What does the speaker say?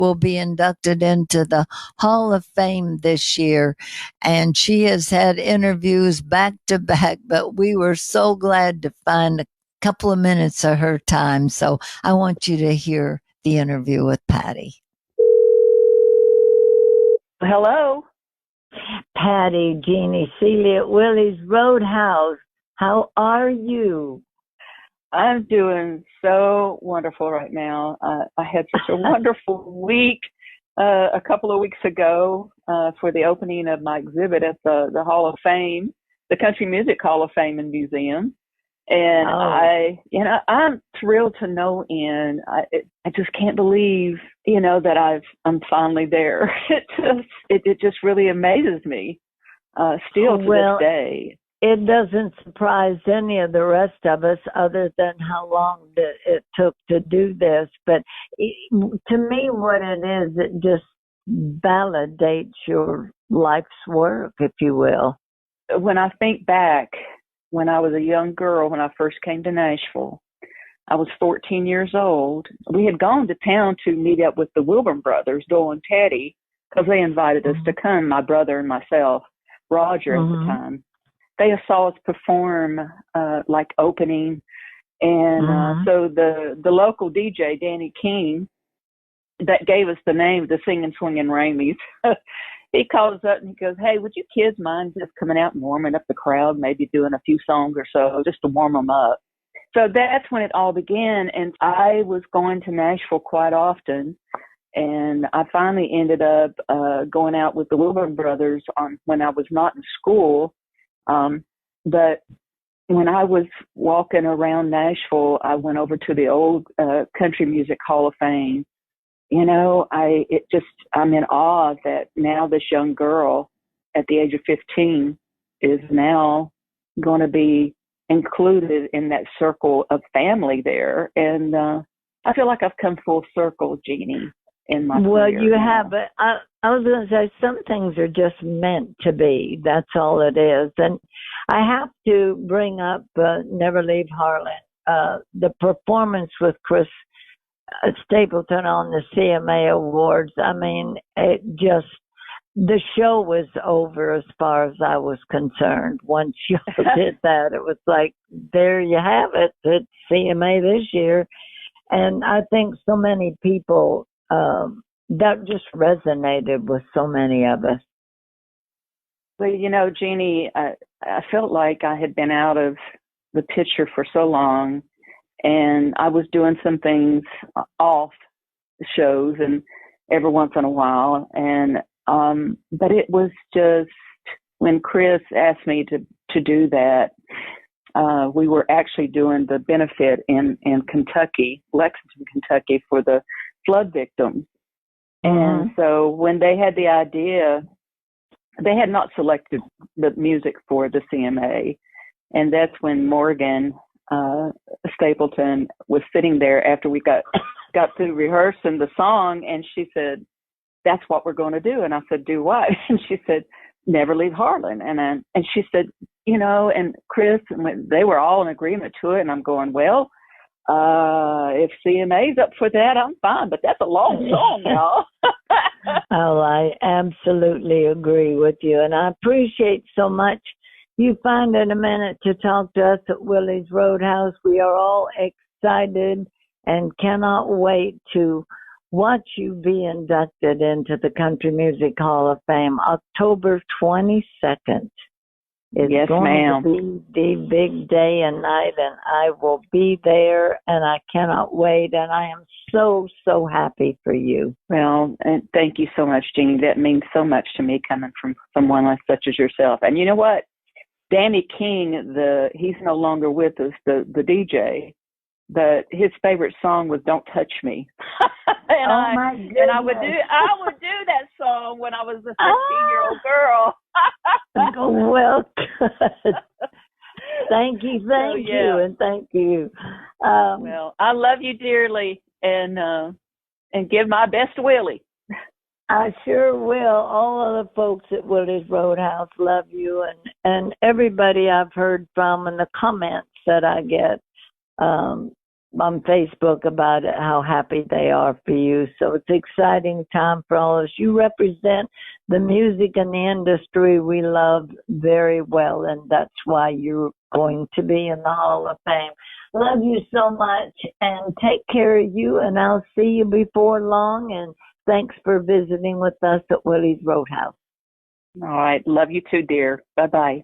will be inducted into the Hall of Fame this year. And she has had interviews back to back, but we were so glad to find a couple of minutes of her time. So I want you to hear the interview with Patty. Hello. Patty, Jeannie, Celia at Willie's Roadhouse. How are you? I'm doing so wonderful right now. I had such a wonderful week a couple of weeks ago for the opening of my exhibit at the Hall of Fame, the Country Music Hall of Fame and Museum. And I'm thrilled to no end. I just can't believe, that I'm finally there. It just really amazes me still to this day. It doesn't surprise any of the rest of us other than how long it took to do this. But to me, what it is, it just validates your life's work, if you will. When I think back, when I was a young girl, when I first came to Nashville, I was 14 years old. We had gone to town to meet up with the Wilburn brothers, Doyle and Teddy, because they invited us to come, my brother and myself, Roger at the time. They saw us perform like opening. And so the local DJ, Danny King, that gave us the name, the Singing, Swinging Ramies, he called us up and he goes, "Hey, would you kids mind just coming out and warming up the crowd, maybe doing a few songs or so just to warm them up?" So that's when it all began. And I was going to Nashville quite often. And I finally ended up going out with the Wilburn brothers when I was not in school. But when I was walking around Nashville, I went over to the old Country Music Hall of Fame. I'm in awe that now this young girl at the age of 15 is now going to be included in that circle of family there. And I feel like I've come full circle, Jeannie, in my career. Well, you have, but I was going to say some things are just meant to be. That's all it is. And I have to bring up Never Leave Harlan, the performance with Chris Stapleton on the CMA Awards. I mean, the show was over as far as I was concerned. Once you did that, it was like, there you have it, it's CMA this year. And I think so many people, that just resonated with so many of us. Well, Jeannie, I felt like I had been out of the picture for so long, and I was doing some things off the shows and every once in a while. And but it was just when Chris asked me to do that, we were actually doing the benefit in Kentucky, Lexington, Kentucky, for the flood victims. And so when they had the idea, they had not selected the music for the CMA. And that's when Morgan Stapleton was sitting there after we got through rehearsing the song, and she said, "That's what we're going to do." And I said, "Do what?" And she said, "Never Leave Harlan." And she said, and Chris, and they were all in agreement to it. And I'm going, well, if CMA's up for that, I'm fine, but that's a long song, y'all. Oh, I absolutely agree with you. And I appreciate so much you finding a minute to talk to us at Willie's Roadhouse. We are all excited and cannot wait to watch you be inducted into the Country Music Hall of Fame October 22nd. It's going to be the big day and night, and I will be there, and I cannot wait, and I am so, so happy for you. Well, and thank you so much, Jeannie. That means so much to me coming from someone like such as yourself. And you know what? Danny King, he's no longer with us, the DJ, but his favorite song was "Don't Touch Me." My goodness. And I would do that song when I was a 16-year-old girl. Well, good. Thank you, and thank you. Well, I love you dearly, and give my best to Willie. I sure will. All of the folks at Willie's Roadhouse love you, and everybody I've heard from and the comments that I get. on Facebook about it, how happy they are for you. So it's an exciting time for all of us. You represent the music and the industry we love very well, and that's why you're going to be in the Hall of Fame. Love you so much, and take care of you, and I'll see you before long, and thanks for visiting with us at Willie's Roadhouse. All right. Love you too, dear. Bye-bye.